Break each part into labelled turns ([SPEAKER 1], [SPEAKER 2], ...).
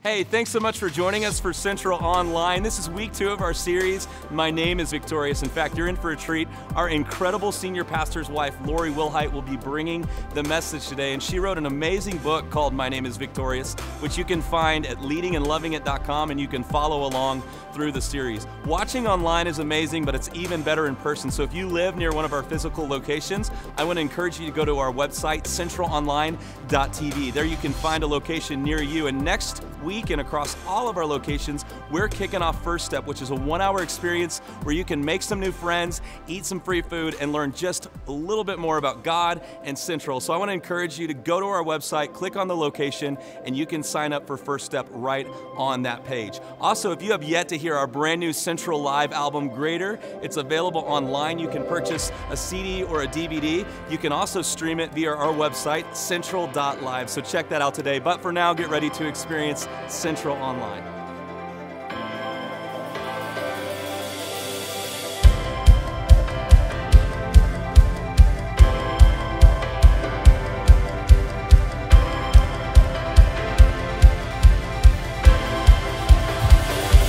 [SPEAKER 1] Hey, thanks so much for joining us for Central Online. This is week 2 of our series, My Name is Victorious. In fact, you're in for a treat. Our incredible senior pastor's wife, Lori Wilhite, will be bringing the message today, and she wrote an amazing book called My Name is Victorious, which you can find at leadingandlovingit.com, and you can follow along through the series. Watching online is amazing, but it's even better in person. So if you live near one of our physical locations, I want to encourage you to go to our website, centralonline.tv. There you can find a location near you, and next week and across all of our locations, we're kicking off First Step, which is a 1-hour experience where you can make some new friends, eat some free food, and learn just a little bit more about God and Central. So I want to encourage you to go to our website, click on the location, and you can sign up for First Step right on that page. Also, if you have yet to hear our brand new Central Live album, Greater, it's available online. You can purchase a CD or a DVD. You can also stream it via our website, central.live. So check that out today. But for now, get ready to experience Central Online.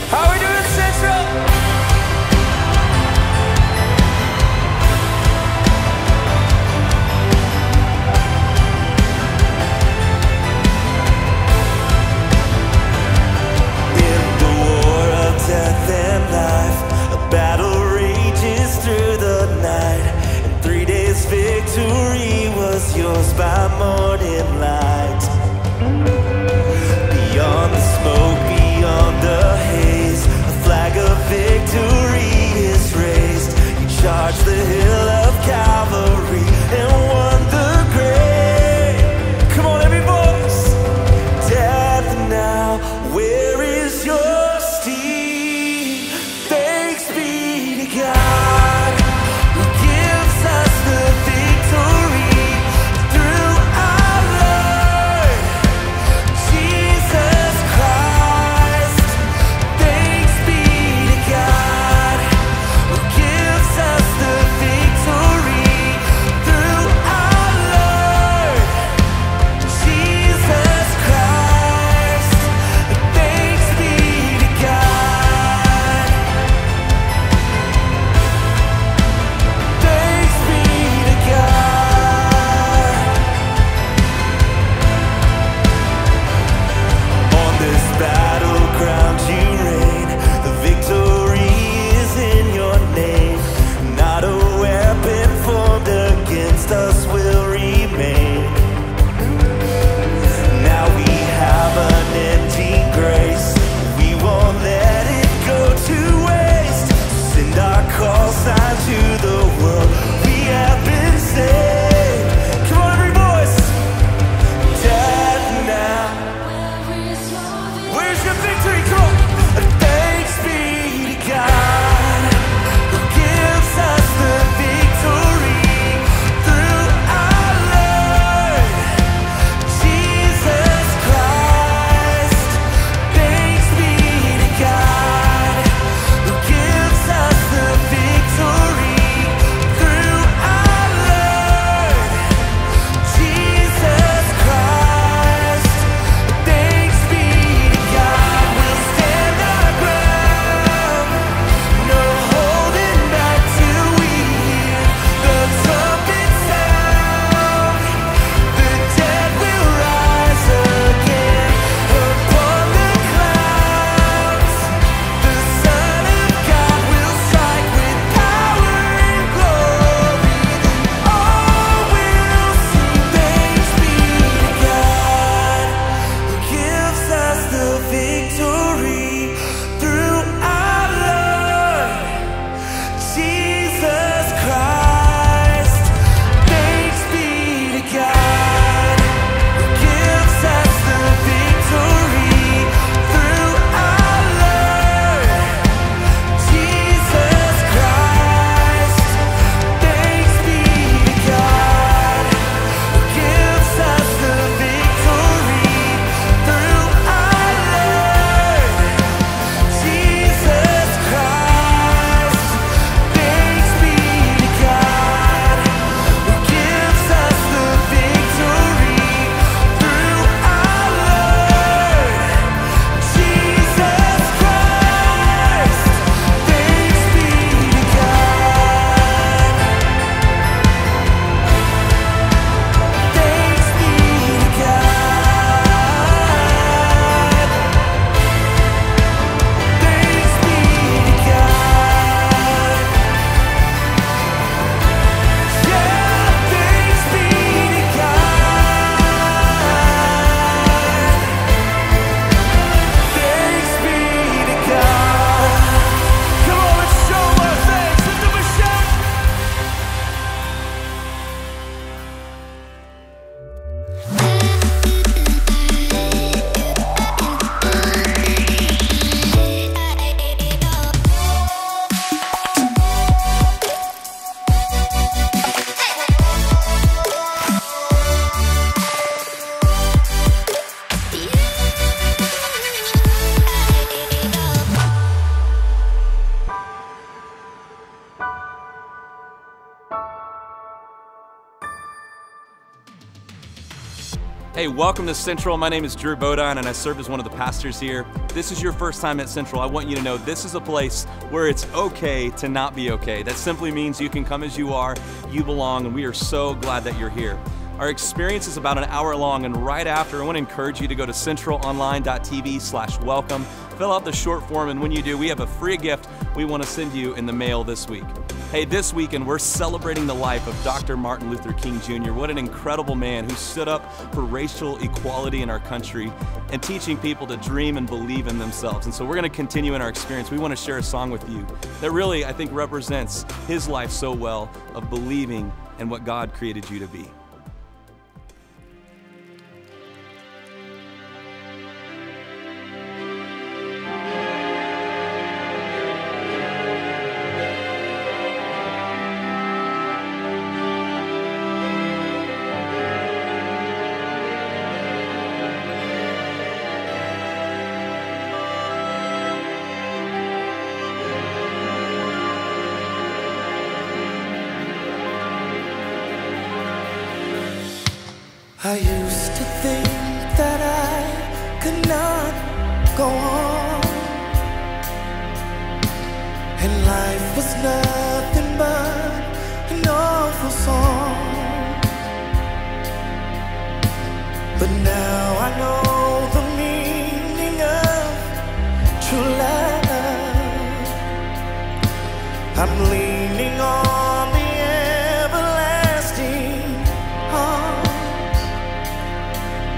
[SPEAKER 2] How are we doing, Central?
[SPEAKER 3] Yours by morning light. Beyond the smoke, beyond the haze, a flag of victory is raised. You charged the hill of Calvary and won the grave. Come on, every voice. Death now, where is your sting? Thanks be to God who gives us the victory.
[SPEAKER 1] Hey, welcome to Central. My name is Drew Bodine, and I serve as one of the pastors here. If this is your first time at Central, I want you to know this is a place where it's okay to not be okay. That simply means you can come as you are, you belong, and we are so glad that you're here. Our experience is about an hour long, and right after, I want to encourage you to go to centralonline.tv/welcome, fill out the short form, and when you do, we have a free gift we want to send you in the mail this week. Hey, this weekend we're celebrating the life of Dr. Martin Luther King Jr. What an incredible man who stood up for racial equality in our country and teaching people to dream and believe in themselves. And so we're going to continue in our experience. We want to share a song with you that really, I think, represents his life so well of believing in what God created you to be.
[SPEAKER 3] I used to think that I could not go on, and life was nothing but an awful song. But now I know the meaning of true love. I'm leaning on the everlasting arms.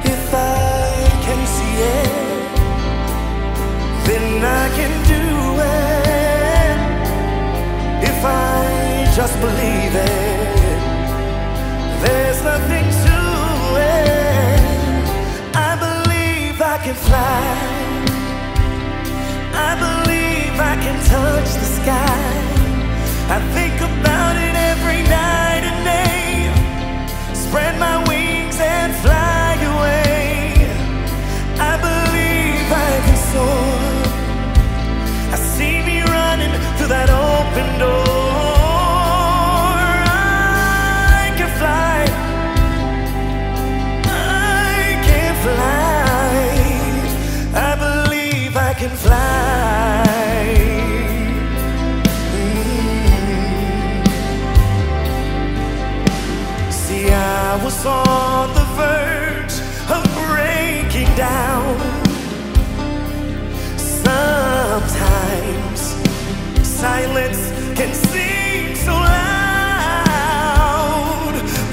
[SPEAKER 3] If I can see it, then I can do it. If I just believe it, there's nothing to it. I believe I can fly. I believe I can touch the sky. I think about it every night and day. Spread my wings and fly away. I believe I can soar. I see me running through that open door. I can fly. I can fly. I believe I can fly. See, I was on the verge of breaking down. Sometimes silence can seem so loud,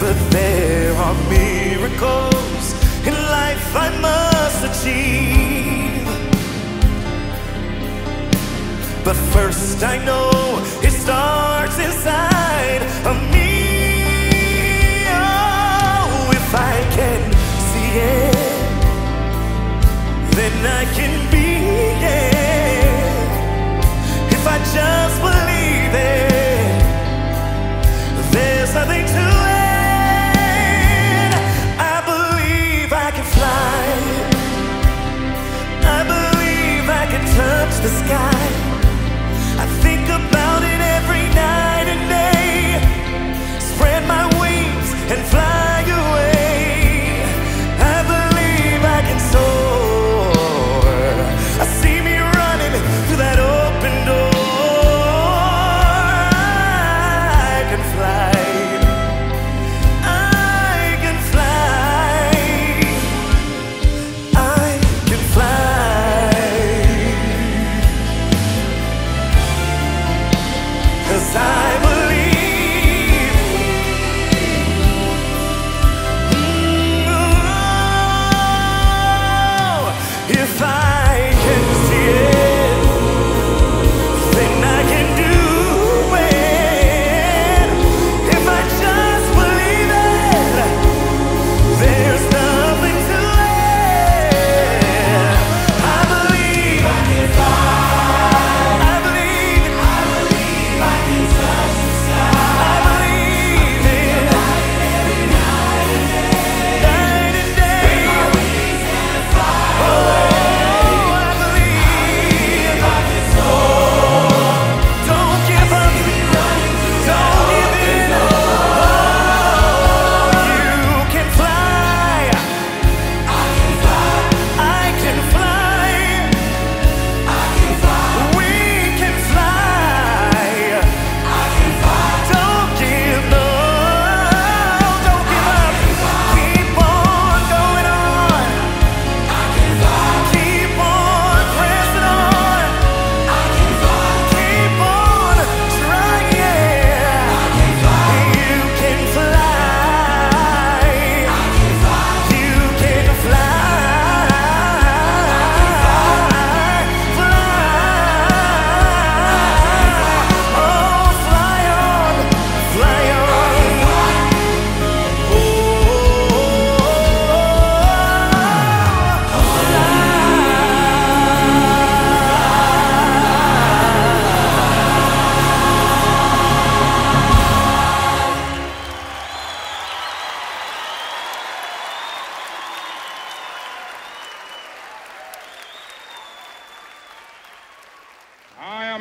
[SPEAKER 3] but there are miracles in life I must achieve. But first I know it starts inside of me. Oh, if I can see it, then I can be it. If I just believe it, there's nothing to it. I believe I can fly. I believe I can touch the sky. I think about it every night and day. Spread my wings and fly away. I believe I can soar. I see me running through that open door. I can fly. I can fly. I can fly.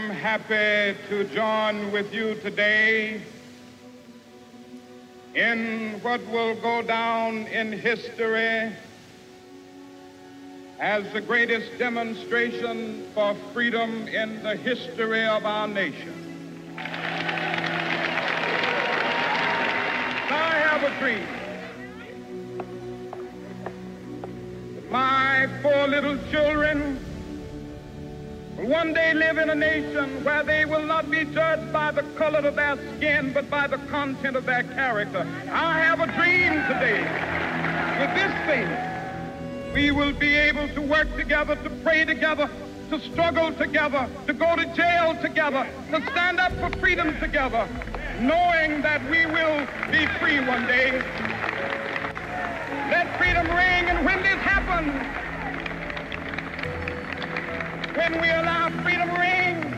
[SPEAKER 4] am happy to join with you today in what will go down in history as the greatest demonstration for freedom in the history of our nation. I have a dream that my 4 little children will one day live in a nation where they will not be judged by the color of their skin, but by the content of their character. I have a dream today. With this faith, we will be able to work together, to pray together, to struggle together, to go to jail together, to stand up for freedom together, knowing that we will be free one day. Let freedom ring, and when this happens, when we allow freedom ring,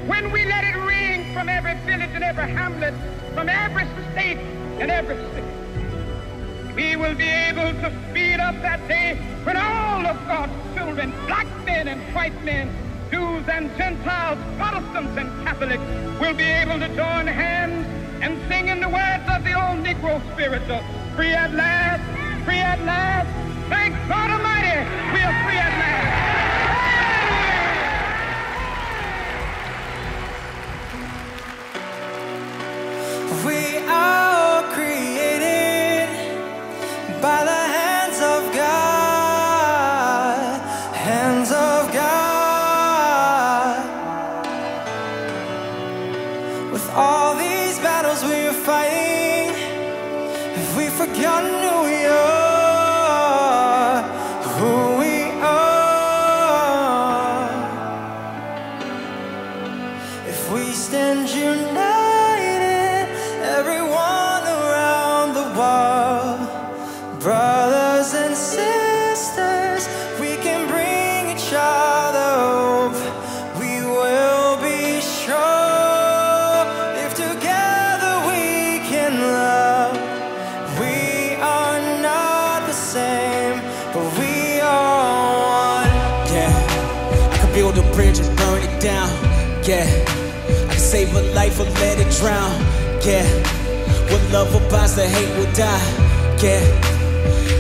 [SPEAKER 4] when we let it ring from every village and every hamlet, from every state and every city, we will be able to speed up that day when all of God's children, black men and white men, Jews and Gentiles, Protestants and Catholics, will be able to join hands and sing in the words of the old Negro spiritual, free at last, free at last. Thank God Almighty, we are free at last.
[SPEAKER 3] We are created by the hands of God, hands of God. With all these battles we are fighting, if we forgotten who we are, who we are, if we stand united, everyone around the world, brothers and sisters, we can bring each other hope. We will be sure if together we can love. We are not the same, but we are one.
[SPEAKER 5] Yeah, I can build a bridge and burn it down. Yeah, I can save a life or let it drown. Yeah, what love abides, the hate will die. Yeah,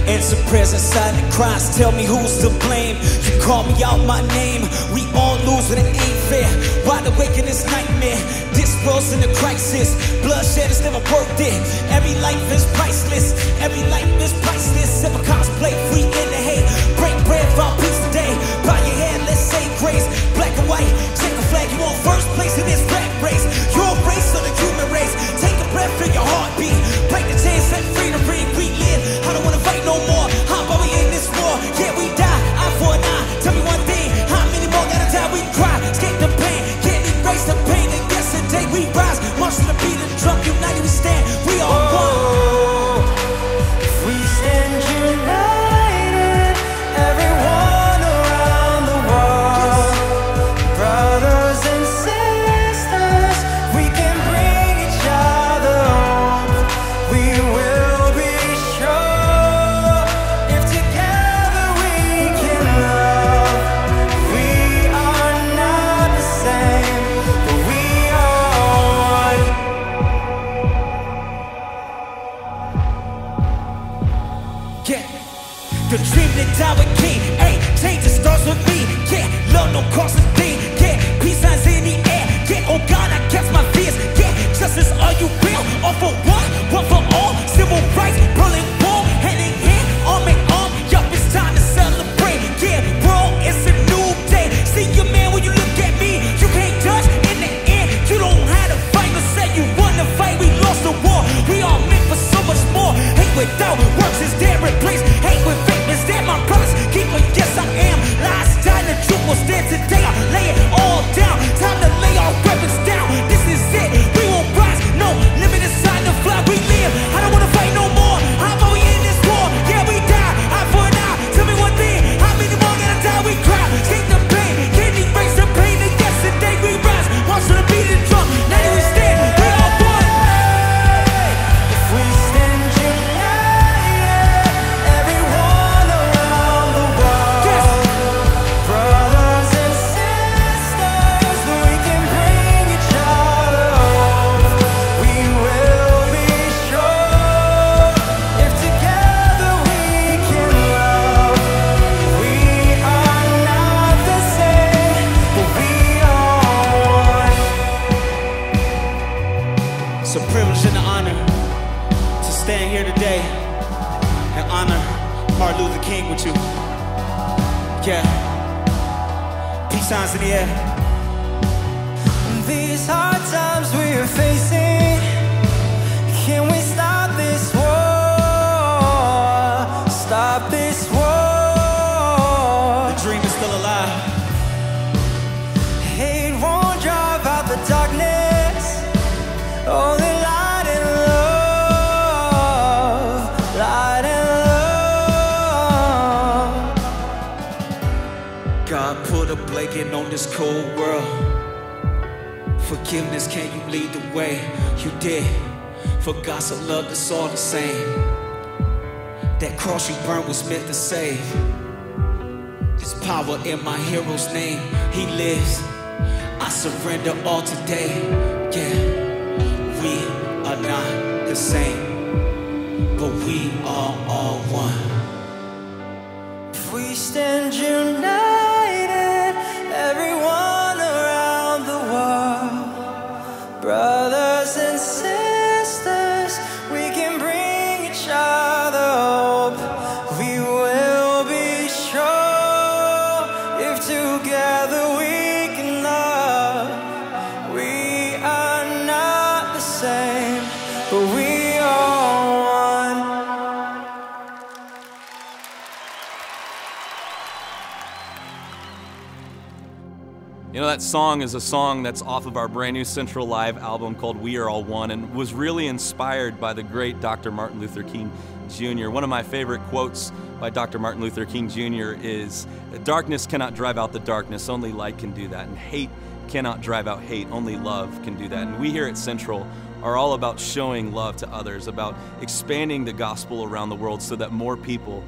[SPEAKER 5] answer prayers and silent cries. Tell me who's to blame. You call me out my name. We all lose and it ain't fair. Wide awake in this nightmare. This world's in a crisis. Bloodshed is never worth it. Every life is priceless. Every life is priceless. Ever cosplay free in the hate. Break bread, found peace today. Bow your head, let's say grace. Black and white, check a flag. You on first place in this rat race. Your race or the human race. Take a breath, feel your heartbeat. Break the chains, set free to ring. We live. I don't wanna fight no more. How about we end this war? Yeah, we die. Eye for an eye. Tell me one thing. How many more gotta die? We cry. Escape the pain. Can't erase the pain. And yesterday we rise. March to the beat of the drum. United we stand. We are one.
[SPEAKER 3] If we stand united,
[SPEAKER 5] Yeah. Peace signs in the air.
[SPEAKER 2] These hard times we're facing, can we stop this war? Stop this war.
[SPEAKER 5] The dream is still alive.
[SPEAKER 2] Hate won't drive out the darkness. Only light and love. Light and love.
[SPEAKER 5] God put a blanket on this cold world. Forgiveness, can you lead the way? You did. For God so loved us all the same. That cross you burned was meant to save. There's power in my hero's name. He lives. I surrender all today. Yeah. We are not the same, but we are all one.
[SPEAKER 2] If we stand united, everyone around the world, brothers and sisters, we can bring each other hope. We will be strong if together we can love. We are not the same, but we are one.
[SPEAKER 1] You know, that song is a song that's off of our brand new Central Live album called We Are All One, and was really inspired by the great Dr. Martin Luther King Jr. One of my favorite quotes by Dr. Martin Luther King Jr. is, "Darkness cannot drive out the darkness, only light can do that. And hate cannot drive out hate, only love can do that." And we here at Central are all about showing love to others, about expanding the gospel around the world so that more people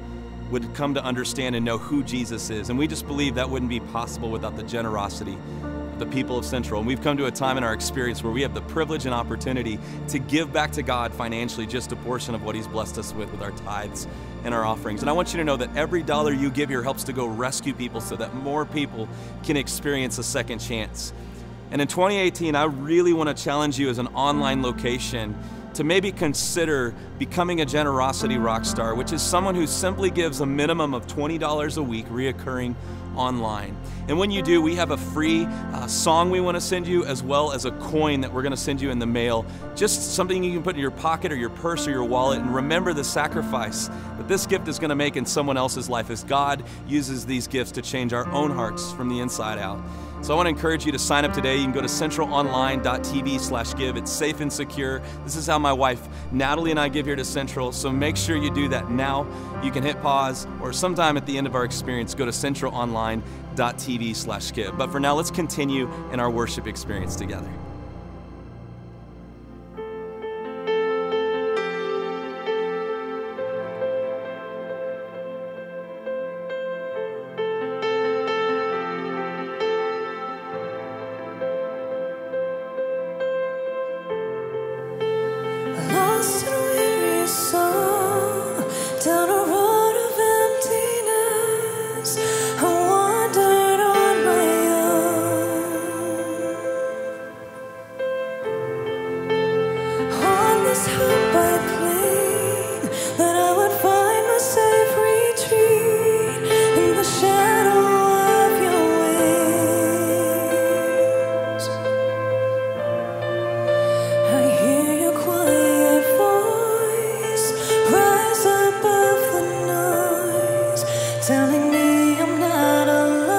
[SPEAKER 1] would come to understand and know who Jesus is. And we just believe that wouldn't be possible without the generosity of the people of Central. And we've come to a time in our experience where we have the privilege and opportunity to give back to God financially just a portion of what He's blessed us with our tithes and our offerings. And I want you to know that every dollar you give here helps to go rescue people so that more people can experience a second chance. And in 2018, I really want to challenge you as an online location to maybe consider becoming a generosity rock star, which is someone who simply gives a minimum of $20 a week reoccurring online. And when you do, we have a free song we want to send you, as well as a coin that we're going to send you in the mail. Just something you can put in your pocket or your purse or your wallet, and remember the sacrifice that this gift is going to make in someone else's life as God uses these gifts to change our own hearts from the inside out. So I want to encourage you to sign up today. You can go to centralonline.tv/give. It's safe and secure. This is how my wife Natalie and I give here to Central, so make sure you do that now. You can hit pause, or sometime at the end of our experience, go to centralonline.tv/give. But for now, let's continue in our worship experience together.
[SPEAKER 2] Lost and weary soul, down a road of emptiness, I wandered on my own. On this hope I cling, that I would find my safe retreat in the shadow of your wings. I hear your quiet voice rise above the noise, telling me I'm not alone.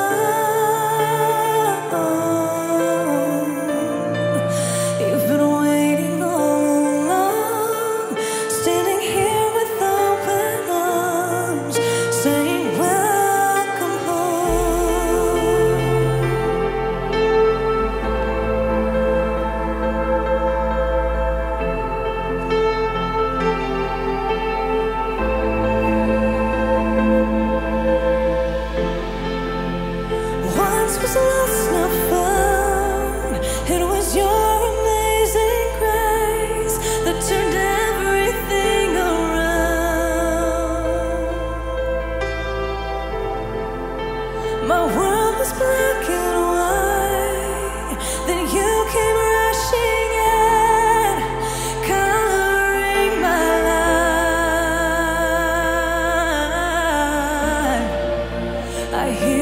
[SPEAKER 2] You've been waiting all along, standing here with open arms, saying welcome home. Once was lost, now found. It was your amazing grace that turned everything around. My world was black and white, then you came rushing in, coloring my life. I hear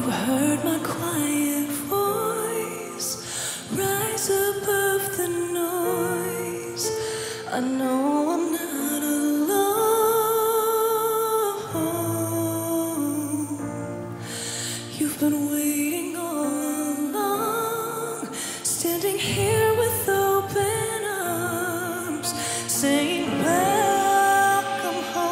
[SPEAKER 2] you've heard my quiet voice rise above the noise. I know I'm not alone. You've been waiting all along, standing here with open arms, saying welcome home.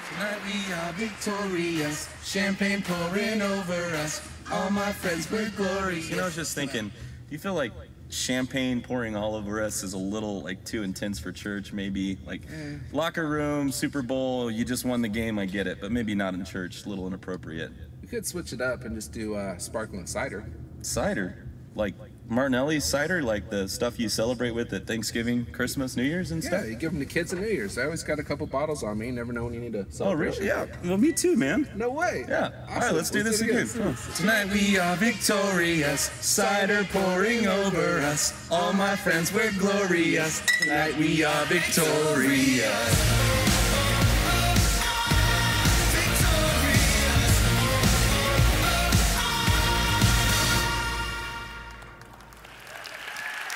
[SPEAKER 6] Tonight we are victorious, champagne pouring over us. All my friends were glorious.
[SPEAKER 1] You know, I was just thinking, do you feel like champagne pouring all over us is a little like too intense for church? Maybe like locker room, Super Bowl, you just won the game, I get it, but maybe not in church, a little inappropriate.
[SPEAKER 6] We could switch it up and just do sparkling cider.
[SPEAKER 1] Cider? Like Martinelli's cider, like the stuff you celebrate with at Thanksgiving, Christmas, New Year's and
[SPEAKER 6] Yeah,
[SPEAKER 1] stuff?
[SPEAKER 6] you give them to kids at New Year's. I always got a couple bottles on me. You never know when you need a
[SPEAKER 1] Oh,
[SPEAKER 6] celebration.
[SPEAKER 1] really? Yeah. Well, me too, man.
[SPEAKER 6] No way.
[SPEAKER 1] Yeah. All right, let's do this again. Come on.
[SPEAKER 6] Tonight we are victorious, cider pouring over us. All my friends were glorious. Tonight we are victorious.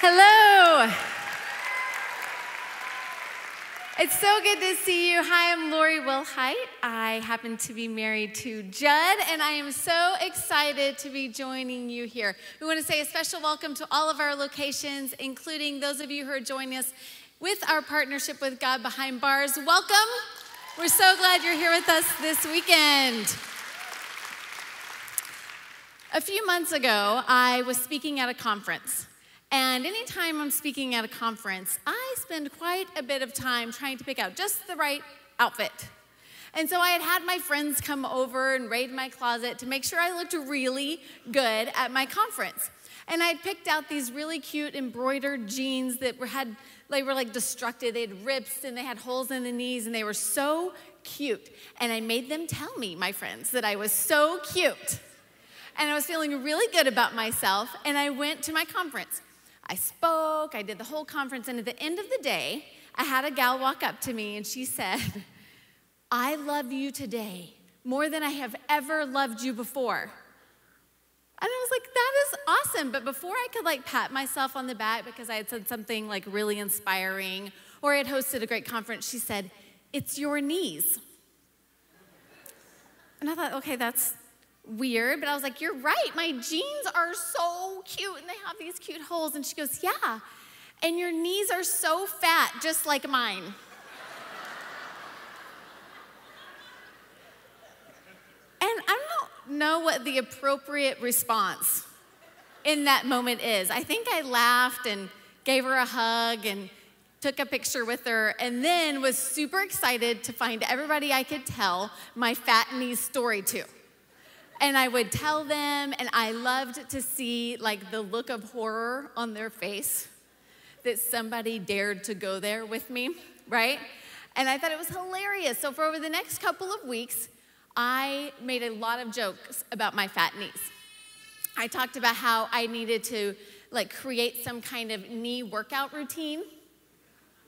[SPEAKER 7] Hello. It's so good to see you. Hi, I'm Lori Wilhite. I happen to be married to Judd, and I am so excited to be joining you here. We want to say a special welcome to all of our locations, including those of you who are joining us with our partnership with God Behind Bars. Welcome. We're so glad you're here with us this weekend. A few months ago, I was speaking at a conference. And anytime I'm speaking at a conference, I spend quite a bit of time trying to pick out just the right outfit. And so I had my friends come over and raid my closet to make sure I looked really good at my conference. And I'd picked out these really cute embroidered jeans that they were like destructive. They had rips and they had holes in the knees and they were so cute. And I made them tell me, my friends, that I was so cute. And I was feeling really good about myself, and I went to my conference. I spoke, I did the whole conference, and at the end of the day, I had a gal walk up to me, and she said, "I love you today more than I have ever loved you before." And I was like, that is awesome. But before I could like pat myself on the back because I had said something like really inspiring or I had hosted a great conference, she said, "It's your knees." And I thought, okay, that's weird, but I was like, you're right, my jeans are so cute and they have these cute holes. And she goes, yeah, and your knees are so fat, just like mine. And I don't know what the appropriate response in that moment is. I think I laughed and gave her a hug and took a picture with her, and then was super excited to find everybody I could tell my fat knees story to. And I would tell them, and I loved to see like the look of horror on their face that somebody dared to go there with me, right? And I thought it was hilarious. So for over the next couple of weeks, I made a lot of jokes about my fat knees. I talked about how I needed to like create some kind of knee workout routine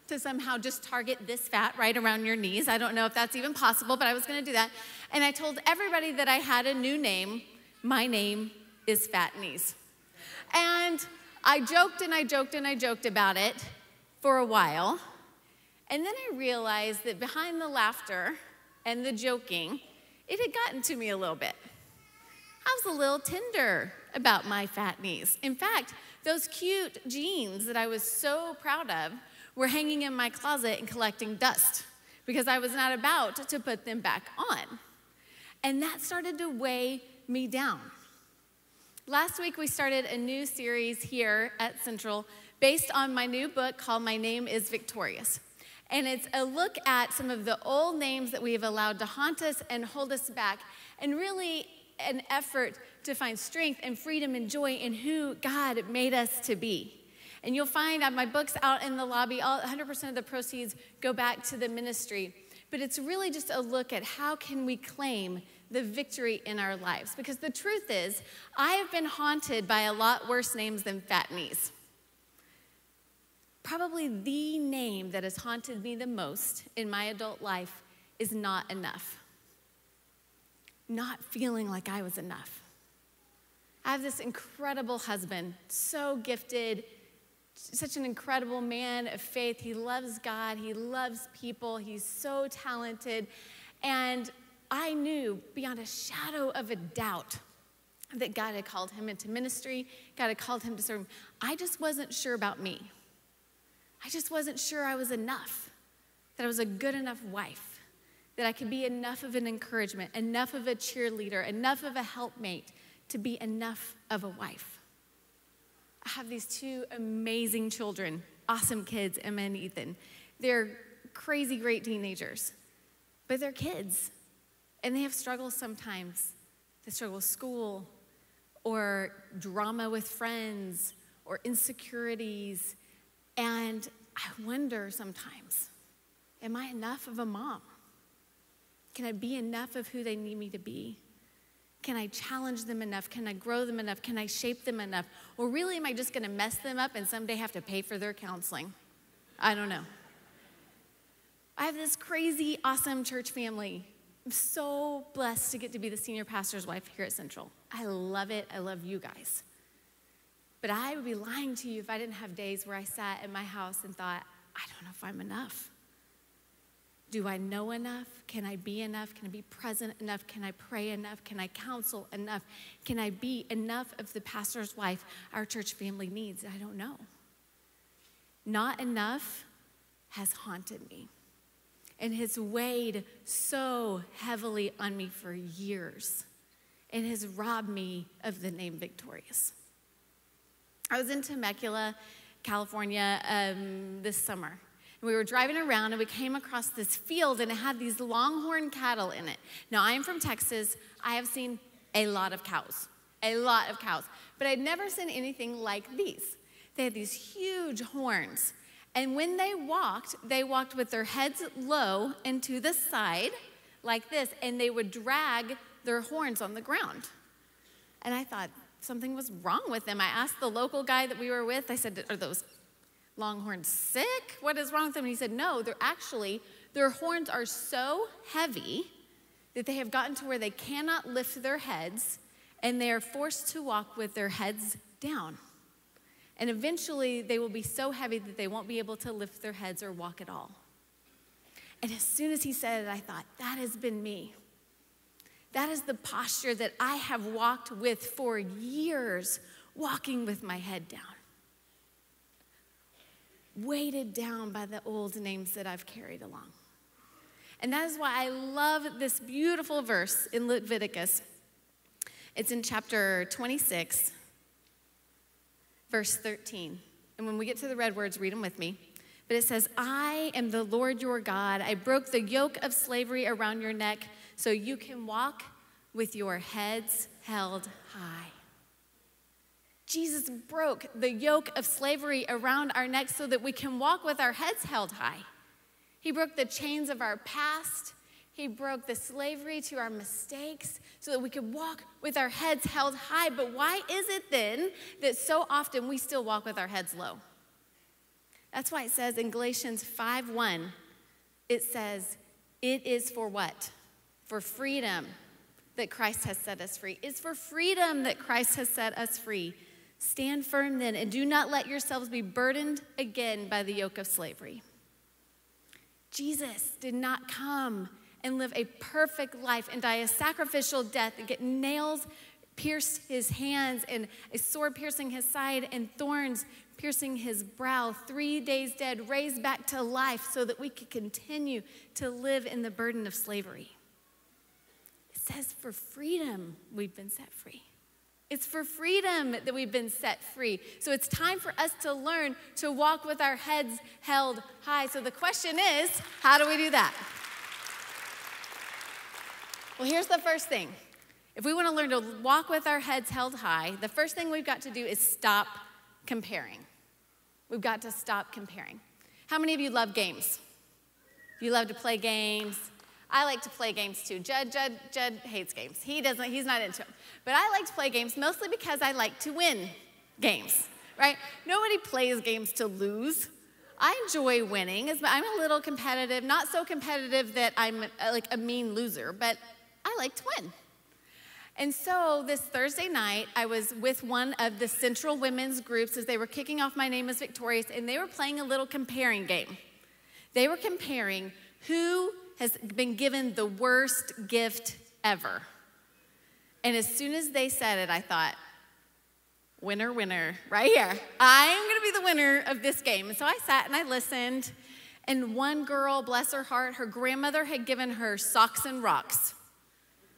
[SPEAKER 7] to somehow just target this fat right around your knees. I don't know if that's even possible, but I was gonna do that. And I told everybody that I had a new name. My name is Fat Knees. And I joked and I joked and I joked about it for a while. And then I realized that behind the laughter and the joking, it had gotten to me a little bit. I was a little tender about my fat knees. In fact, those cute jeans that I was so proud of were hanging in my closet and collecting dust because I was not about to put them back on. And that started to weigh me down. Last week, we started a new series here at Central based on my new book called My Name is Victorious. And it's a look at some of the old names that we have allowed to haunt us and hold us back, and really an effort to find strength and freedom and joy in who God made us to be. And you'll find my book's out in the lobby. 100% of the proceeds go back to the ministry. but it's really just a look at how can we claim the victory in our lives. Because the truth is, I have been haunted by a lot worse names than fat knees. Probably the name that has haunted me the most in my adult life is not enough. Not feeling like I was enough. I have this incredible husband, so gifted, such an incredible man of faith. He loves God, he loves people, he's so talented. And I knew beyond a shadow of a doubt that God had called him into ministry, God had called him to serve him. I just wasn't sure about me. I just wasn't sure I was enough, that I was a good enough wife, that I could be enough of an encouragement, enough of a cheerleader, enough of a helpmate to be enough of a wife. I have these two amazing children, awesome kids, Emma and Ethan. They're crazy great teenagers, but they're kids, and they have struggles sometimes. They struggle with school, or drama with friends, or insecurities, and I wonder sometimes, am I enough of a mom? Can I be enough of who they need me to be? Can I challenge them enough? Can I grow them enough? Can I shape them enough? Or really, am I just going to mess them up and someday have to pay for their counseling? I don't know. I have this crazy, awesome church family. I'm so blessed to get to be the senior pastor's wife here at Central. I love it. I love you guys. But I would be lying to you if I didn't have days where I sat in my house and thought, I don't know if I'm enough. Do I know enough? Can I be enough? Can I be present enough? Can I pray enough? Can I counsel enough? Can I be enough of the pastor's wife our church family needs? I don't know. Not enough has haunted me and has weighed so heavily on me for years and has robbed me of the name Victorious. I was in Temecula, California this summer. We were driving around and we came across this field and it had these longhorn cattle in it. Now, I am from Texas. I have seen a lot of cows, but I'd never seen anything like these. They had these huge horns. And when they walked with their heads low and to the side like this, and they would drag their horns on the ground. And I thought something was wrong with them. I asked the local guy that we were with, I said, are those longhorns sick? What is wrong with them? And he said, no, their horns are so heavy that they have gotten to where they cannot lift their heads and they are forced to walk with their heads down. And eventually they will be so heavy that they won't be able to lift their heads or walk at all. And as soon as he said it, I thought, that has been me. That is the posture that I have walked with for years, walking with my head down. Weighted down by the old names that I've carried along. And that is why I love this beautiful verse in Leviticus. It's in chapter 26, verse 13. And when we get to the red words, read them with me. But it says, I am the Lord your God. I broke the yoke of slavery around your neck so you can walk with your heads held high. Jesus broke the yoke of slavery around our necks so that we can walk with our heads held high. He broke the chains of our past. He broke the slavery to our mistakes so that we could walk with our heads held high. But why is it then that so often we still walk with our heads low? That's why it says in Galatians 5:1, it says, it is for what? For freedom that Christ has set us free. It's for freedom that Christ has set us free. Stand firm then, and do not let yourselves be burdened again by the yoke of slavery. Jesus did not come and live a perfect life and die a sacrificial death and get nails pierced his hands and a sword piercing his side and thorns piercing his brow, 3 days dead, raised back to life so that we could continue to live in the burden of slavery. It says for freedom we've been set free. It's for freedom that we've been set free. So it's time for us to learn to walk with our heads held high. So the question is, how do we do that? Well, here's the first thing. If we want to learn to walk with our heads held high, the first thing we've got to do is stop comparing. We've got to stop comparing. How many of you love games? You love to play games? I like to play games too. Judd hates games. He's not into them. But I like to play games mostly because I like to win games, right? Nobody plays games to lose. I enjoy winning. I'm a little competitive, not so competitive that I'm like a mean loser, but I like to win. And so this Thursday night, I was with one of the Central Women's groups as they were kicking off My Name is Victorious, and they were playing a little comparing game. They were comparing who has been given the worst gift ever. And as soon as they said it, I thought, winner, winner, right here. I'm going to be the winner of this game. And so I sat and I listened, and one girl, bless her heart, her grandmother had given her socks and rocks.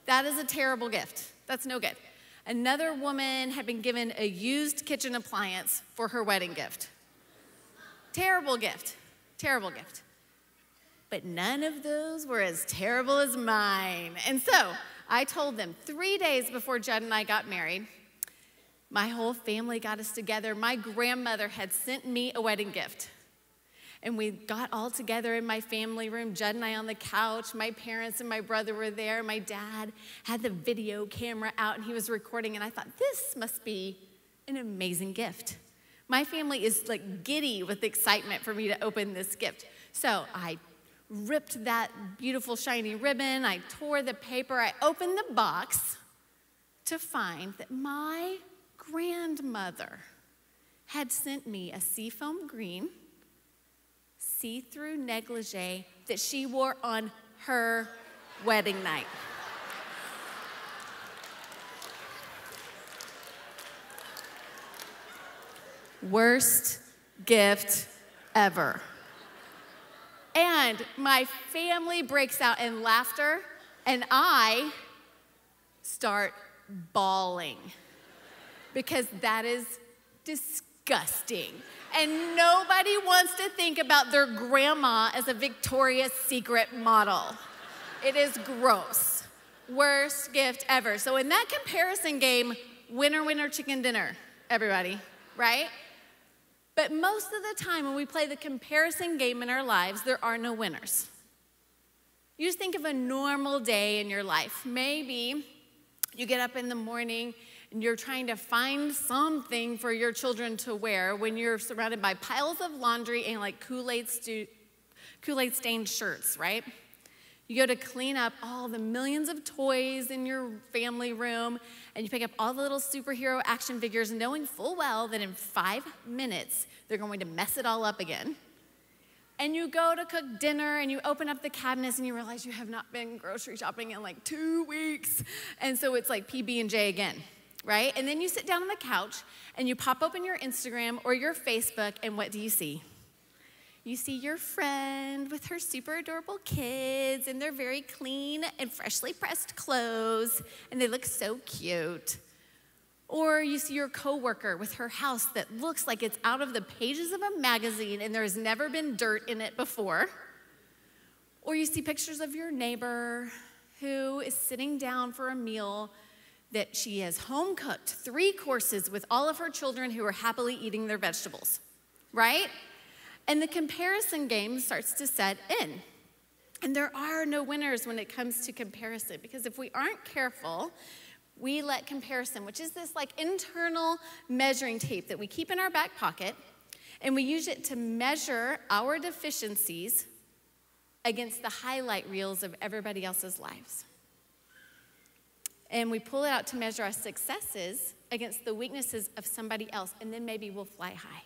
[SPEAKER 7] That is a terrible gift. That's no good. Another woman had been given a used kitchen appliance for her wedding gift. Terrible gift. Terrible gift. But none of those were as terrible as mine. And so I told them 3 days before Judd and I got married, my whole family got us together. My grandmother had sent me a wedding gift. And we got all together in my family room, Judd and I on the couch. My parents and my brother were there. My dad had the video camera out, and he was recording. And I thought, this must be an amazing gift. My family is like giddy with excitement for me to open this gift. So I ripped that beautiful shiny ribbon. I tore the paper. I opened the box to find that my grandmother had sent me a seafoam green see-through negligee that she wore on her wedding night. Worst gift ever. And my family breaks out in laughter, and I start bawling because that is disgusting. And nobody wants to think about their grandma as a Victoria's Secret model. It is gross. Worst gift ever. So in that comparison game, winner, winner, chicken dinner, everybody, right? But most of the time when we play the comparison game in our lives, there are no winners. You just think of a normal day in your life. Maybe you get up in the morning and you're trying to find something for your children to wear when you're surrounded by piles of laundry and like Kool-Aid stained shirts, right? You go to clean up all the millions of toys in your family room, and you pick up all the little superhero action figures, knowing full well that in 5 minutes, they're going to mess it all up again. And you go to cook dinner, and you open up the cabinets, and you realize you have not been grocery shopping in like 2 weeks. And so it's like PB&J again, right? And then you sit down on the couch, and you pop open your Instagram or your Facebook, and what do you see? You see your friend with her super adorable kids and their very clean and freshly pressed clothes, and they look so cute. Or you see your coworker with her house that looks like it's out of the pages of a magazine and there has never been dirt in it before. Or you see pictures of your neighbor who is sitting down for a meal that she has home cooked, 3 courses with all of her children who are happily eating their vegetables, right? And the comparison game starts to set in. And there are no winners when it comes to comparison, because if we aren't careful, we let comparison, which is this like internal measuring tape that we keep in our back pocket, and we use it to measure our deficiencies against the highlight reels of everybody else's lives. And we pull it out to measure our successes against the weaknesses of somebody else, and then maybe we'll fly high.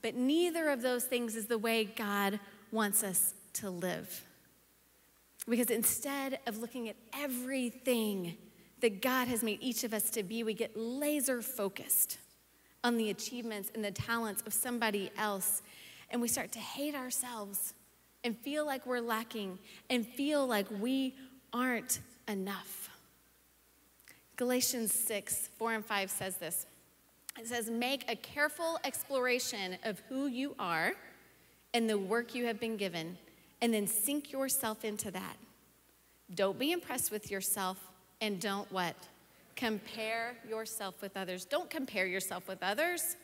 [SPEAKER 7] But neither of those things is the way God wants us to live. Because instead of looking at everything that God has made each of us to be, we get laser focused on the achievements and the talents of somebody else. And we start to hate ourselves and feel like we're lacking and feel like we aren't enough. Galatians 6:4-5 says this. It says, make a careful exploration of who you are and the work you have been given, and then sink yourself into that. Don't be impressed with yourself, and don't what? Compare yourself with others. Don't compare yourself with others.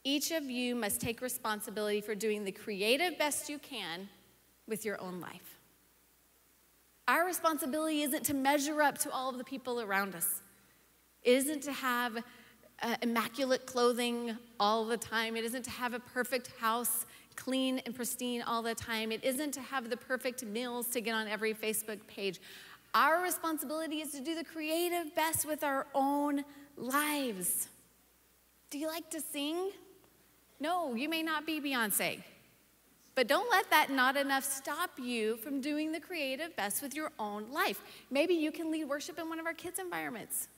[SPEAKER 7] Each of you must take responsibility for doing the creative best you can with your own life. Our responsibility isn't to measure up to all of the people around us. It isn't to have immaculate clothing all the time. It isn't to have a perfect house, clean and pristine all the time. It isn't to have the perfect meals to get on every Facebook page. Our responsibility is to do the creative best with our own lives. Do you like to sing? No, you may not be Beyonce. But don't let that not enough stop you from doing the creative best with your own life. Maybe you can lead worship in one of our kids' environments.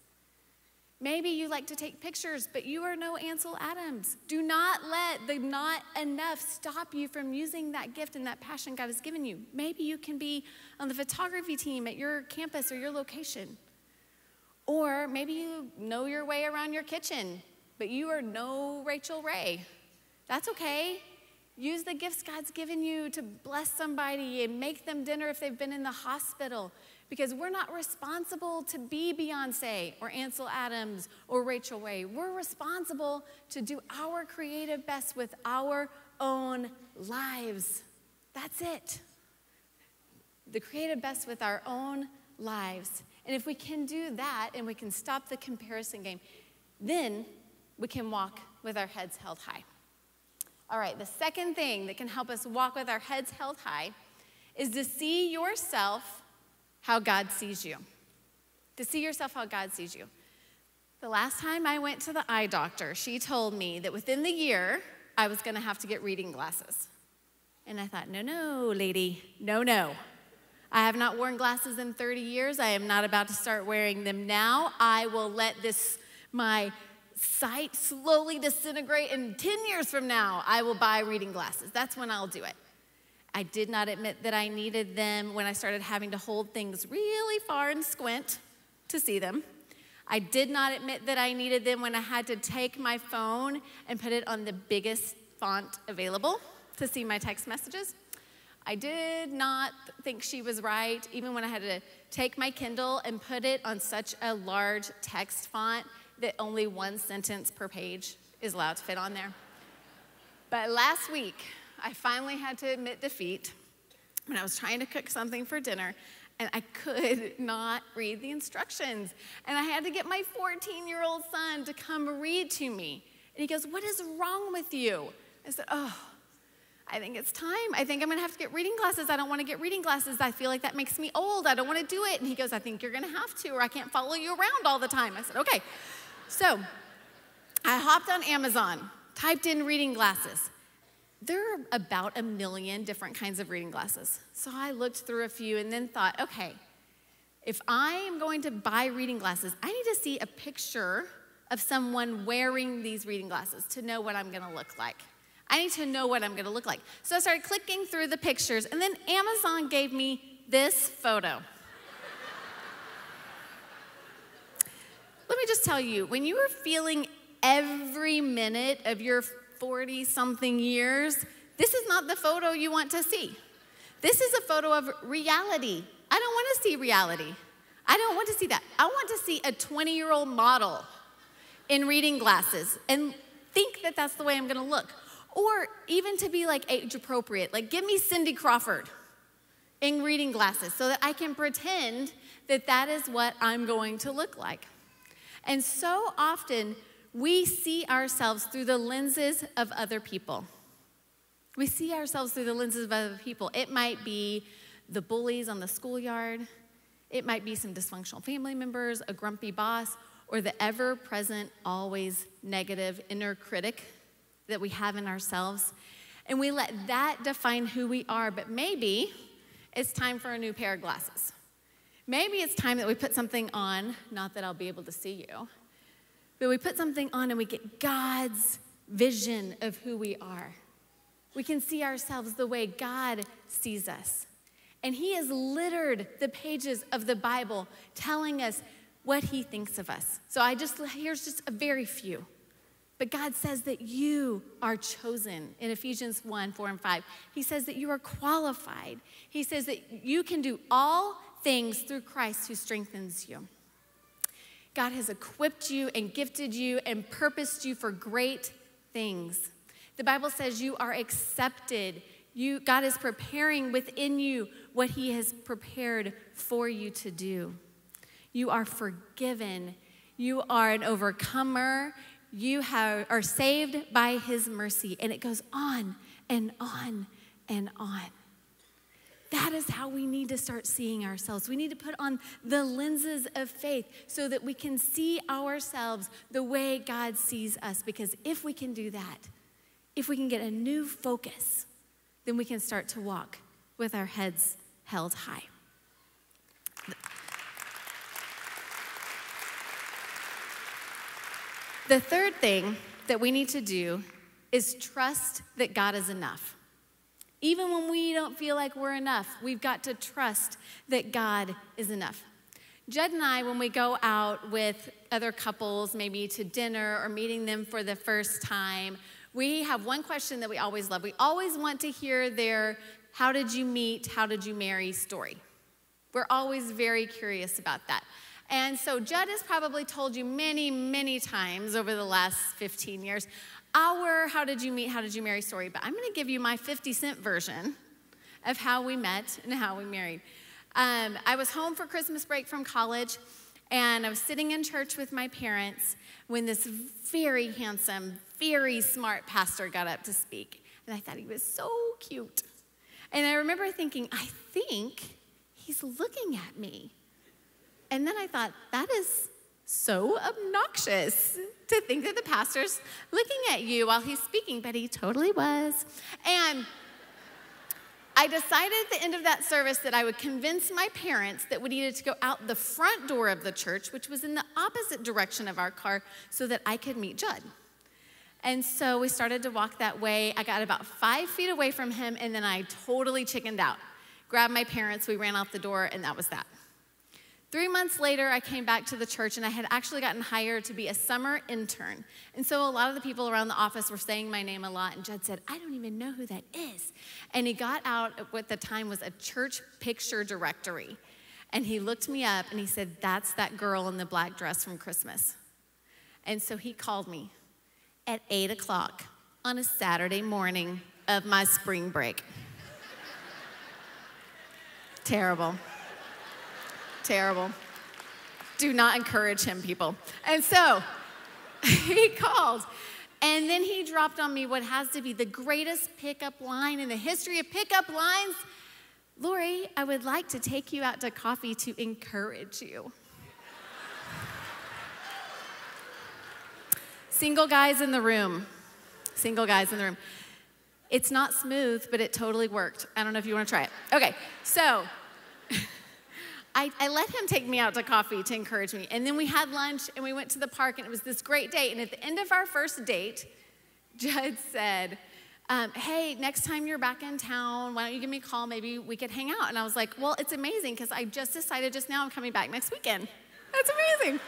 [SPEAKER 7] Maybe you like to take pictures, but you are no Ansel Adams. Do not let the not enough stop you from using that gift and that passion God has given you. Maybe you can be on the photography team at your campus or your location. Or maybe you know your way around your kitchen, but you are no Rachel Ray. That's okay. Use the gifts God's given you to bless somebody and make them dinner if they've been in the hospital. Because we're not responsible to be Beyonce or Ansel Adams or Rachel Ray. We're responsible to do our creative best with our own lives. That's it. The creative best with our own lives. And if we can do that and we can stop the comparison game, then we can walk with our heads held high. All right, the second thing that can help us walk with our heads held high is to see yourself how God sees you. To see yourself how God sees you. The last time I went to the eye doctor, she told me that within the year, I was gonna have to get reading glasses. And I thought, no, lady, no. I have not worn glasses in 30 years. I am not about to start wearing them now. I will let my sight slowly disintegrate, and 10 years from now, I will buy reading glasses. That's when I'll do it. I did not admit that I needed them when I started having to hold things really far and squint to see them. I did not admit that I needed them when I had to take my phone and put it on the biggest font available to see my text messages. I did not think she was right, even when I had to take my Kindle and put it on such a large text font that only one sentence per page is allowed to fit on there. But last week, I finally had to admit defeat when I was trying to cook something for dinner, and I could not read the instructions. And I had to get my 14-year-old son to come read to me. And he goes, "What is wrong with you?" I said, I think it's time. I think I'm gonna have to get reading glasses. I don't wanna get reading glasses. I feel like that makes me old. I don't wanna do it. And he goes, "I think you're gonna have to, or I can't follow you around all the time." I said, okay. So I hopped on Amazon, typed in reading glasses. There are about 1 million different kinds of reading glasses. So I looked through a few and then thought, okay, if I am going to buy reading glasses, I need to see a picture of someone wearing these reading glasses to know what I'm gonna look like. I need to know what I'm gonna look like. So I started clicking through the pictures, and then Amazon gave me this photo. Let me just tell you, when you are feeling every minute of your 40-something years, this is not the photo you want to see. This is a photo of reality. I don't want to see reality. I don't want to see that. I want to see a 20-year-old model in reading glasses and think that that's the way I'm going to look. Or even to be like age appropriate. Like, give me Cindy Crawford in reading glasses so that I can pretend that that is what I'm going to look like. And so often, we see ourselves through the lenses of other people. We see ourselves through the lenses of other people. It might be the bullies on the schoolyard. It might be some dysfunctional family members, a grumpy boss, or the ever-present, always negative inner critic that we have in ourselves. And we let that define who we are. But maybe it's time for a new pair of glasses. Maybe it's time that we put something on, not that I'll be able to see you, but we put something on and we get God's vision of who we are. We can see ourselves the way God sees us. And He has littered the pages of the Bible telling us what He thinks of us. So here's just a very few. But God says that you are chosen in Ephesians 1:4-5. He says that you are qualified. He says that you can do all things through Christ who strengthens you. God has equipped you and gifted you and purposed you for great things. The Bible says you are accepted God is preparing within you what he has prepared for you to do. You are forgiven. You are an overcomer. You are saved by his mercy. And it goes on and on and on. That is how we need to start seeing ourselves. We need to put on the lenses of faith so that we can see ourselves the way God sees us. Because if we can do that, if we can get a new focus, then we can start to walk with our heads held high. The third thing that we need to do is trust that God is enough. Even when we don't feel like we're enough, we've got to trust that God is enough. Judd and I, when we go out with other couples, maybe to dinner or meeting them for the first time, we have one question that we always love. We always want to hear their how did you meet, how did you marry story. We're always very curious about that. And so Judd has probably told you many, many times over the last 15 years, our how did you meet, how did you marry story. But I'm going to give you my 50-cent version of how we met and how we married. I was home for Christmas break from college, and I was sitting in church with my parents when this very handsome, very smart pastor got up to speak. And I thought he was so cute. And I remember thinking, I think he's looking at me. And then I thought, that is so obnoxious to think that the pastor's looking at you while he's speaking, but he totally was. And I decided at the end of that service that I would convince my parents that we needed to go out the front door of the church, which was in the opposite direction of our car, so that I could meet Judd. And so we started to walk that way. I got about 5 feet away from him, and then I totally chickened out. Grabbed my parents, we ran out the door, and that was that. 3 months later, I came back to the church, and I had actually gotten hired to be a summer intern. And so a lot of the people around the office were saying my name a lot, and Judd said, I don't even know who that is. And he got out what at the time was a church picture directory. And he looked me up, and he said, that's that girl in the black dress from Christmas. And so he called me at 8 o'clock on a Saturday morning of my spring break. Terrible. Terrible. Do not encourage him, people. And so he called, and then he dropped on me what has to be the greatest pickup line in the history of pickup lines. Lori, I would like to take you out to coffee to encourage you. Single guys in the room. Single guys in the room. It's not smooth, but it totally worked. I don't know if you want to try it. Okay, so I let him take me out to coffee to encourage me. And then we had lunch, and we went to the park, and it was this great date. And at the end of our first date, Judd said, hey, next time you're back in town, why don't you give me a call? Maybe we could hang out. And I was like, well, it's amazing, because I just decided just now I'm coming back next weekend. That's amazing.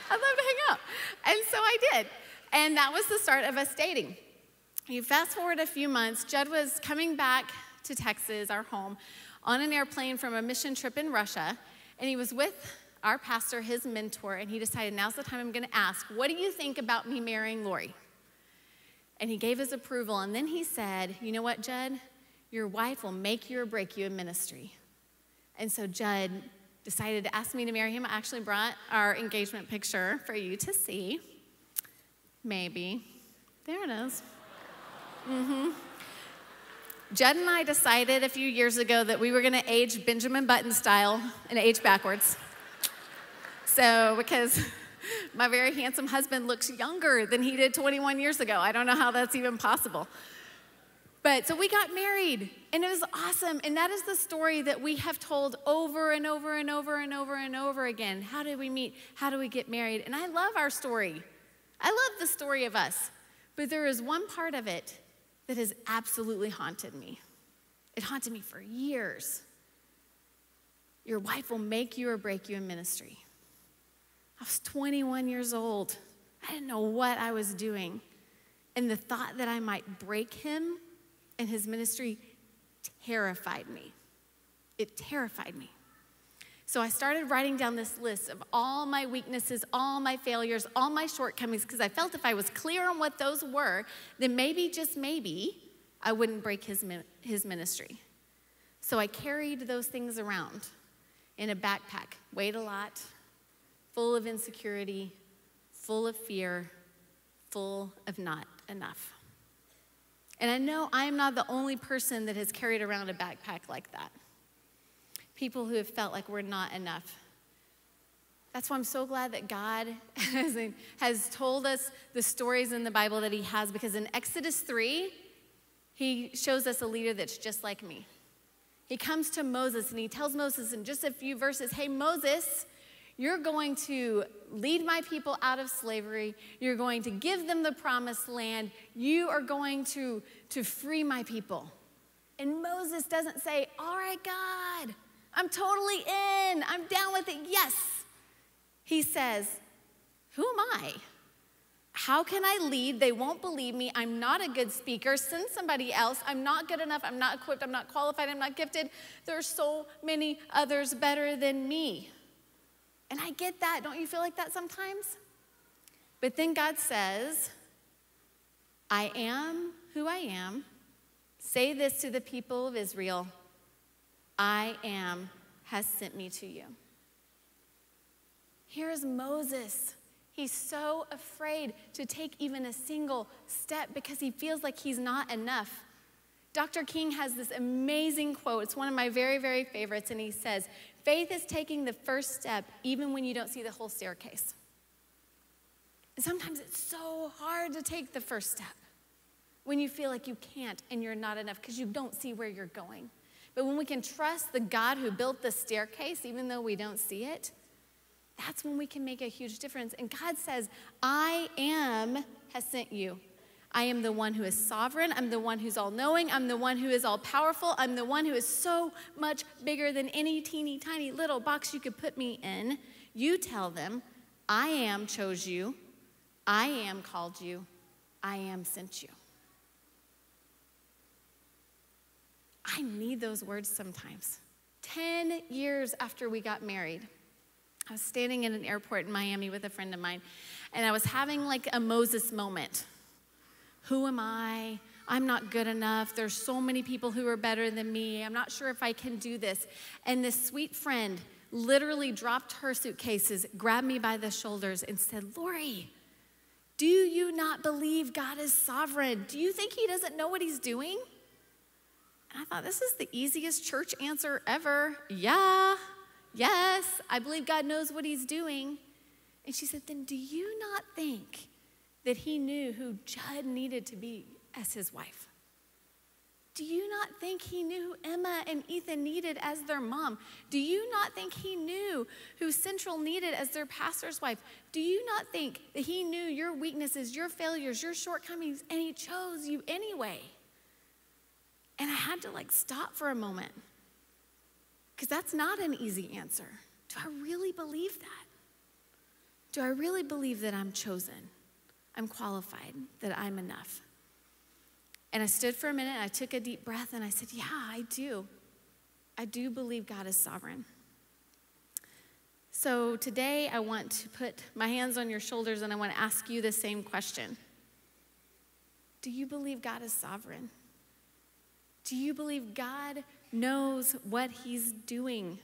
[SPEAKER 7] I'd love to hang out. And so I did. And that was the start of us dating. You fast forward a few months, Judd was coming back to Texas, our home, on an airplane from a mission trip in Russia, and he was with our pastor, his mentor, and he decided, now's the time I'm going to ask, what do you think about me marrying Lori? And he gave his approval, and then he said, you know what, Judd? Your wife will make you or break you in ministry. And so Judd decided to ask me to marry him. I actually brought our engagement picture for you to see. Maybe. There it is. Judd and I decided a few years ago that we were going to age Benjamin Button style and age backwards. So, because my very handsome husband looks younger than he did 21 years ago. I don't know how that's even possible. But so we got married, and it was awesome. And that is the story that we have told over and over and over and over and over again. How did we meet? How do we get married? And I love our story. I love the story of us. But there is one part of it that has absolutely haunted me. It haunted me for years. Your wife will make you or break you in ministry. I was 21 years old. I didn't know what I was doing. And the thought that I might break him and his ministry terrified me. It terrified me. So I started writing down this list of all my weaknesses, all my failures, all my shortcomings, because I felt if I was clear on what those were, then maybe, just maybe, I wouldn't break his ministry. So I carried those things around in a backpack, weighed a lot, full of insecurity, full of fear, full of not enough. And I know I'm not the only person that has carried around a backpack like that. People who have felt like we're not enough. That's why I'm so glad that God has told us the stories in the Bible that he has, because in Exodus 3, he shows us a leader that's just like me. He comes to Moses and he tells Moses in just a few verses, hey, Moses, you're going to lead my people out of slavery. You're going to give them the promised land. You are going to free my people. And Moses doesn't say, all right, God, I'm totally in. I'm down with it. Yes. He says, who am I? How can I lead? They won't believe me. I'm not a good speaker. Send somebody else. I'm not good enough. I'm not equipped. I'm not qualified. I'm not gifted. There are so many others better than me. And I get that. Don't you feel like that sometimes? But then God says, I am who I am. Say this to the people of Israel. I am has sent me to you. Here's Moses. He's so afraid to take even a single step because he feels like he's not enough. Dr. King has this amazing quote. It's one of my very, very favorites, and he says, faith is taking the first step even when you don't see the whole staircase. And sometimes it's so hard to take the first step when you feel like you can't and you're not enough because you don't see where you're going. But when we can trust the God who built the staircase, even though we don't see it, that's when we can make a huge difference. And God says, I am has sent you. I am the one who is sovereign. I'm the one who's all-knowing. I'm the one who is all-powerful. I'm the one who is so much bigger than any teeny tiny little box you could put me in. You tell them, I am chose you. I am called you. I am sent you. I need those words sometimes. 10 years after we got married, I was standing in an airport in Miami with a friend of mine, and I was having like a Moses moment. Who am I? I'm not good enough. There's so many people who are better than me. I'm not sure if I can do this. And this sweet friend literally dropped her suitcases, grabbed me by the shoulders, and said, Lori, do you not believe God is sovereign? Do you think he doesn't know what he's doing? And I thought, this is the easiest church answer ever. Yeah. Yes, I believe God knows what he's doing. And she said, then do you not think that he knew who Judd needed to be as his wife? Do you not think he knew who Emma and Ethan needed as their mom? Do you not think he knew who Central needed as their pastor's wife? Do you not think that he knew your weaknesses, your failures, your shortcomings, and he chose you anyway? And I had to stop for a moment. Because that's not an easy answer. Do I really believe that? Do I really believe that I'm chosen, I'm qualified, that I'm enough? And I stood for a minute, I took a deep breath, and I said, yeah, I do. I do believe God is sovereign. So today I want to put my hands on your shoulders and I want to ask you the same question. Do you believe God is sovereign? Do you believe God knows what he's doing?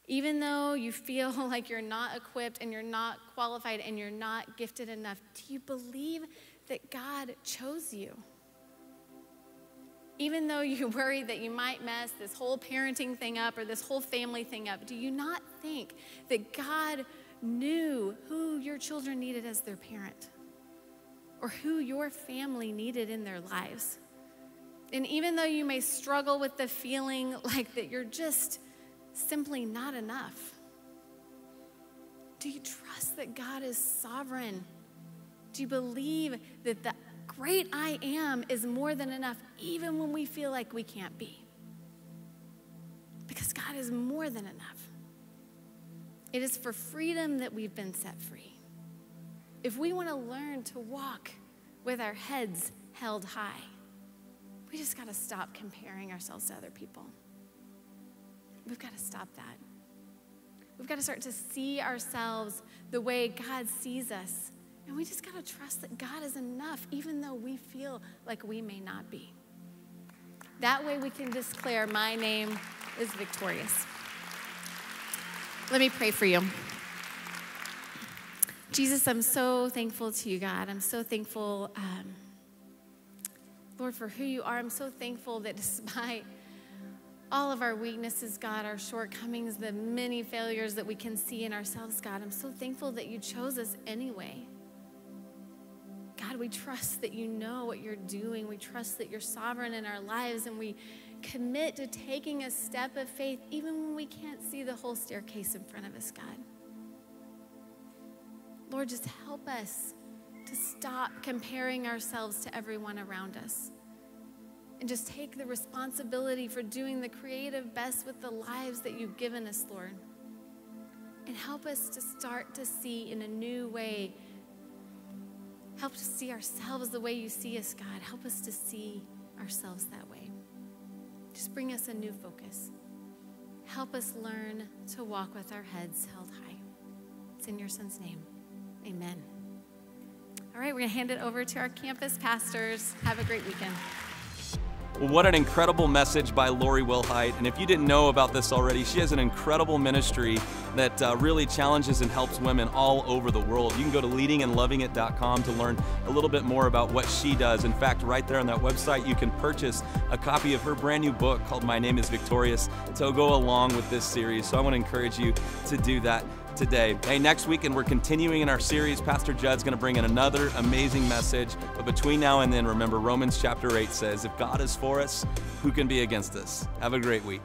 [SPEAKER 7] Even though you feel like you're not equipped and you're not qualified and you're not gifted enough, do you believe that God chose you? Even though you worry that you might mess this whole parenting thing up or this whole family thing up, do you not think that God knew who your children needed as their parent or who your family needed in their lives? And even though you may struggle with the feeling like that you're just simply not enough, do you trust that God is sovereign? Do you believe that the great I am is more than enough even when we feel like we can't be? Because God is more than enough. It is for freedom that we've been set free. If we want to learn to walk with our heads held high, we just got to stop comparing ourselves to other people. We've got to stop that. We've got to start to see ourselves the way God sees us And we just got to trust that God is enough, even though we feel like we may not be. That way we can declare, my name is victorious. Let me pray for you. Jesus, I'm so thankful to you, God. I'm so thankful, Lord, for who you are. I'm so thankful that despite all of our weaknesses, God, our shortcomings, the many failures that we can see in ourselves, God, I'm so thankful that you chose us anyway. God, we trust that you know what you're doing. We trust that you're sovereign in our lives, and we commit to taking a step of faith even when we can't see the whole staircase in front of us, God. Lord, just help us to stop comparing ourselves to everyone around us and just take the responsibility for doing the creative best with the lives that you've given us, Lord. And help us to start to see in a new way. Help us to see ourselves the way you see us, God. Help us to see ourselves that way. Just bring us a new focus. Help us learn to walk with our heads held high. It's in your son's name. Amen. All right, we're going to hand it over to our campus pastors. Have a great weekend.
[SPEAKER 1] Well, what an incredible message by Lori Wilhite. And if you didn't know about this already, she has an incredible ministry that really challenges and helps women all over the world. You can go to leadingandlovingit.com to learn a little bit more about what she does. In fact, right there on that website, you can purchase a copy of her brand new book called My Name is Victorious to go along with this series. So I want to encourage you to do that today. Hey, next week, and we're continuing in our series, Pastor Judd's going to bring in another amazing message. But between now and then, remember Romans chapter 8 says, if God is for us, who can be against us? Have a great week.